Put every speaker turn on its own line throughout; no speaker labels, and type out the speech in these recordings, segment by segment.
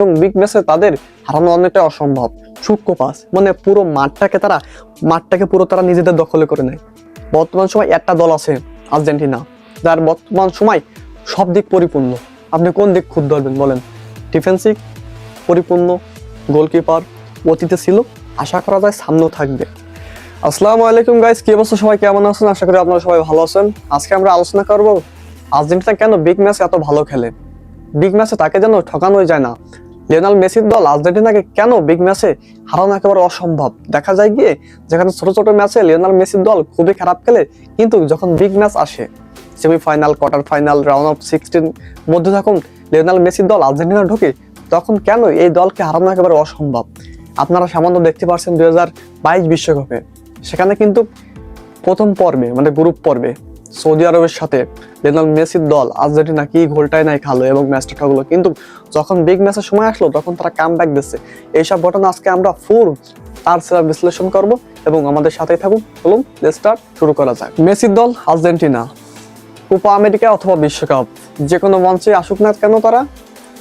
এবং বিগ ম্যাচে তাদের হারানো অনেকটা অসম্ভব। সূক্ষ্ম পাস মানে পুরো মাঠটাকে পুরো তারা নিজেদের দখলে করে নেয়। বর্তমান সময় একটা দল আছে আর্জেন্টিনা, যার বর্তমান সময় সব দিক পরিপূর্ণ। আপনি কোন দিক খুদ ধরবেন বলেন? ডিফেন্সিভ পরিপূর্ণ, গোলকিপার অতীতে ছিল, আশা করা যায় সামনেও থাকবে। আসসালামু আলাইকুম গাইস, কি অবস্থা? সবাই কেমন আছেন? আশা করি আপনারা সবাই ভালো আছেন। আজকে আমরা আলোচনা করব আর্জেন্টিনা কেন বিগ ম্যাচে এত ভালো খেলে। বিগ ম্যাচে তাকে যেন ঠকানোই যায় না। লিওনেল মেসির দল আর্জেন্টিনাকে কেন বিগ ম্যাচে হারানো একেবারে অসম্ভব। দেখা যায় গিয়ে যেখানে ছোট ছোট ম্যাচে লিওনেল মেসির দল খুবই খারাপ খেলে, কিন্তু যখন বিগ ম্যাচ আসে, semifinal, quarter final, round of 16 মধ্যে যখন লিওনেল মেসির দল আর্জেন্টিনা ঢোকে, তখন কেন এই দলকে হারানো একেবারে অসম্ভব। আপনারা সামান্য দেখতে পাচ্ছেন 2022 বিশ্বকাপে, সেখানে কিন্তু প্রথম পর্বে মানে গ্রুপ পর্বে সৌদি আরবের সাথে লিওনেল মেসির দল আর্জেন্টিনা কি গোলটাই নাই খালো এবং ম্যাচটা ঠকলো, কিন্তু যখন বিগ ম্যাচের সময় আসলো তখন তারা কামব্যাক দিচ্ছে। এইসব ঘটনা আজকে আমরা ফুল তার সেরা বিশ্লেষণ করব এবং আমাদের সাথেই থাকুন। চলুন স্টার্ট শুরু করা যাক। মেসির দল আর্জেন্টিনা কোপা আমেরিকা অথবা বিশ্বকাপ যে কোনো মঞ্চে আসুক না কেন, তারা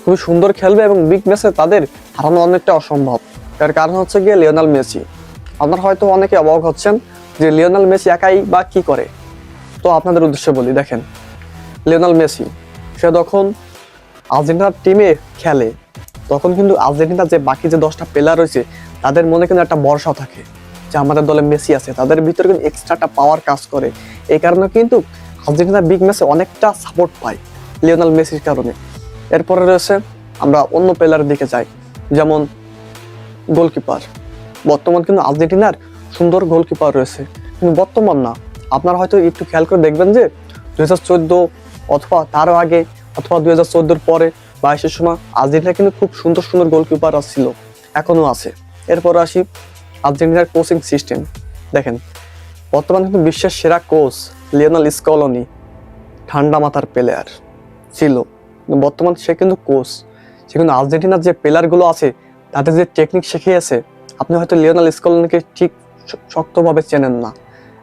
খুবই সুন্দর খেলবে এবং বিগ ম্যাচে তাদের হারানো অনেকটা অসম্ভব। তার কারণ হচ্ছে গিয়ে লিওনেল মেসি। আপনারা হয়তো অনেকে অবাক হচ্ছেন যে লিওনেল মেসি একাই বা কি করে। তো আপনাদের উদ্দেশ্যে বলি, দেখেন, লিওনেল মেসি সে যখন আর্জেন্টিনার টিমে খেলে, তখন কিন্তু আর্জেন্টিনার যে বাকি যে 10টা প্লেয়ার রয়েছে তাদের মনে কিন্তু একটা ভরসা থাকে যে আমাদের দলে মেসি আছে, তাদের ভিতরে কিন্তু এক্সট্রা একটা পাওয়ার কাজ করে। এই কারণে কিন্তু আর্জেন্টিনা বিগ ম্যাচে অনেকটা সাপোর্ট পায় লিওনেল মেসির কারণে। এরপরে রয়েছে আমরা অন্য প্লেয়ারের দিকে যাই, যেমন গোলকিপার। বর্তমান কিন্তু আর্জেন্টিনার সুন্দর গোলকিপার রয়েছে, কিন্তু বর্তমান না, আপনারা হয়তো একটু খেয়াল করে দেখবেন যে 2014 অথবা তারও আগে অথবা 2014 পরে 22-এর সময় আর্জেন্টিনা কিন্তু খুব সুন্দর সুন্দর গোলকিপার ছিল, এখনো আছে। এরপর আসি আর্জেন্টিনার কোচিং সিস্টেম। দেখেন, বর্তমান কিন্তু বিশ্বের সেরা কোচ লিওনেল স্কলোনি, ঠান্ডা মাথার প্লেয়ার ছিল, বর্তমান সে কিন্তু কোচ। সে কিন্তু আর্জেন্টিনার যে প্লেয়ারগুলো আছে তাদের যে টেকনিক শিখিয়েছে, আপনি হয়তো লিওনেল স্কলোনিকে ঠিক শক্তভাবে চেনেন না।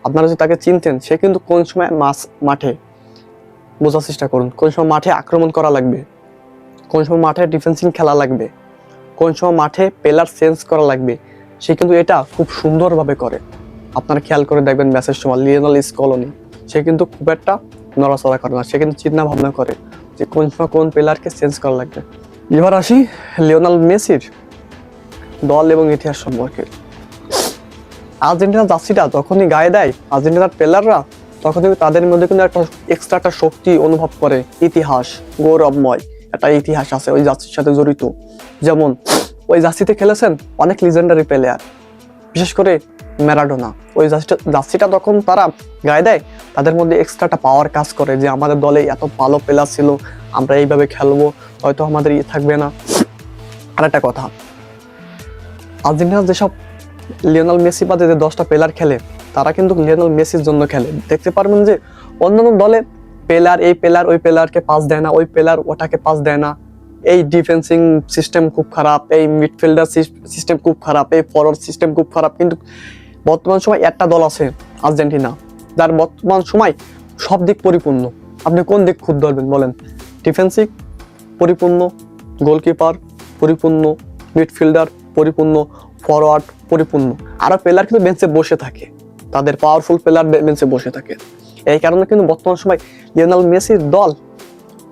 আপনারা যদি তাকে চিনতেন, সে কিন্তু কোন সময় মাঠে বোঝার চেষ্টা করুন, কোন সময় মাঠে আক্রমণ করা লাগবে, কোন সময় মাঠে ডিফেন্সিং খেলা লাগবে, কোন সময় মাঠে প্লেয়ার চেঞ্জ করা লাগবে, সে কিন্তু এটা খুব সুন্দরভাবে করে। আপনারা খেয়াল করে দেখবেন ম্যাচের সময় লিওনেল স্কলোনি সে কিন্তু খুব একটা নড়াচড়া করে না, সে কিন্তু চিন্তা ভাবনা করে যে কোন সময় কোন প্লেয়ারকে চেঞ্জ করা লাগবে। এবার আসি লিওনেল মেসির দল এবং ইতিহাস সম্পর্কে। আর্জেন্টিনার জার্সিটা যখনই গায়ে দেয় আর্জেন্টিনার প্লেয়াররা, তখন কিন্তু তাদের মধ্যে কিন্তু একটা এক্সট্রা একটা শক্তি অনুভব করে। ইতিহাস, গৌরবময় একটা ইতিহাস আছে ওই জার্সির সাথে জড়িত। যেমন ওই জার্সিতে খেলেছেন অনেক লিজেন্ডারি প্লেয়ার, বিশেষ করে ম্যারাডোনা। ওই জার্সিটা তখন তারা গায়ে দেয়, তাদের মধ্যে এক্সট্রা একটা পাওয়ার কাজ করে যে আমাদের দলে এত ভালো প্লেয়ার ছিল, আমরা এইভাবে খেলবো, হয়তো আমাদের থাকবে না। আর একটা কথা, আর্জেন্টিনার যেসব লিওনেল মেসি বাদে যে 10টা প্লেয়ার খেলে, তারা কিন্তু লিওনেল মেসির জন্য খেলে। দেখতে পারবেন যে অন্যান্য দলে প্লেয়ার এই প্লেয়ার ওই প্লেয়ারকে পাস দেয় না, ওই প্লেয়ার ওটাকে পাস দেয় না, এই ডিফেন্সিং সিস্টেম খুব খারাপ, এই মিডফিল্ডার সিস্টেম খুব খারাপ, এই ফরওয়ার্ড সিস্টেম খুব খারাপ। কিন্তু বর্তমান সময় একটা দল আছে আর্জেন্টিনা, যার বর্তমান সময় সব দিক পরিপূর্ণ। আপনি কোন দিক খুদ ধরবেন বলেন? ডিফেন্সিভ পরিপূর্ণ, গোলকিপার পরিপূর্ণ, মিডফিল্ডার পরিপূর্ণ, ফরওয়ার্ড পরিপূর্ণ। আরো প্লেয়ার কিন্তু বেঞ্চে বসে থাকে, তাদের পাওয়ারফুল প্লেয়ার বেঞ্চে বসে থাকে। এই কারণে কিন্তু বর্তমান সময় লিওনেল মেসির দল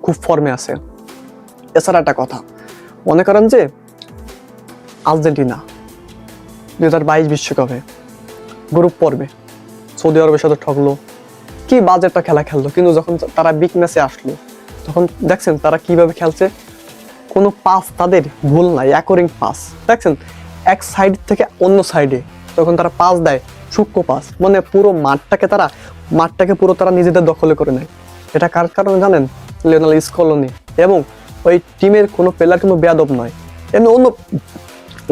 খুব ফর্মে আছে। এছাড়া একটা কথা, মনে করেন যে আর্জেন্টিনা 2022 বিশ্বকাপে গ্রুপ পর্বে সৌদি আরবের সাথে ঠকলো, কি বাজে একটা খেলা খেললো, কিন্তু যখন তারা বিগ ম্যাচে আসলো তখন দেখছেন তারা কিভাবে খেলছে। কোনো পাস তাদের ভুল নাই, অ্যাকোরিং পাস। দেখছেন এক সাইড থেকে অন্য সাইডে তখন তারা পাস দেয়, সূক্ষ্ম পাস মানে পুরো মাঠটাকে পুরো তারা নিজেদের দখলে করে নেয়। এটা কার কারণে জানেন? Lionel Scaloni. এবং ওই টিমের কোনো প্লেয়ার কিন্তু বেয়াদব নয়, এমনি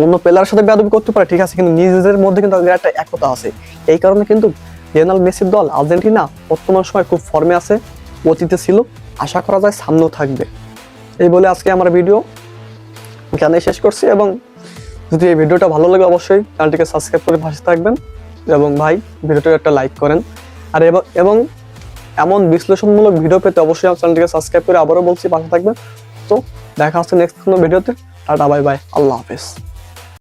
অন্য প্লেয়ারের সাথে বেয়াদবি করতে পারে, ঠিক আছে, কিন্তু নিজেদের মধ্যে কিন্তু একটা একতা আছে। এই কারণে কিন্তু লিওনেল মেসির দল আর্জেন্টিনা বর্তমান সময় খুব ফর্মে আছে, অতীতে ছিল, আশা করা যায় সামনেও থাকবে। এই বলে আজকে আমার ভিডিও এখানেই শেষ করছি। এবং যদি এই ভিডিওটা ভালো লাগে অবশ্যই চ্যানেলটিকে সাবস্ক্রাইব করে পাশে থাকবেন এবং ভাই ভিডিওটা একটা লাইক করেন। আর এবং এমন বিশ্লেষণমূলক ভিডিও পেতে অবশ্যই চ্যানেলটিকে সাবস্ক্রাইব করে আবারও বলছি পাশে থাকবেন। তো দেখা হচ্ছে নেক্সট কোনো ভিডিওতে। টাটা বাই বাই, আল্লাহ হাফেজ।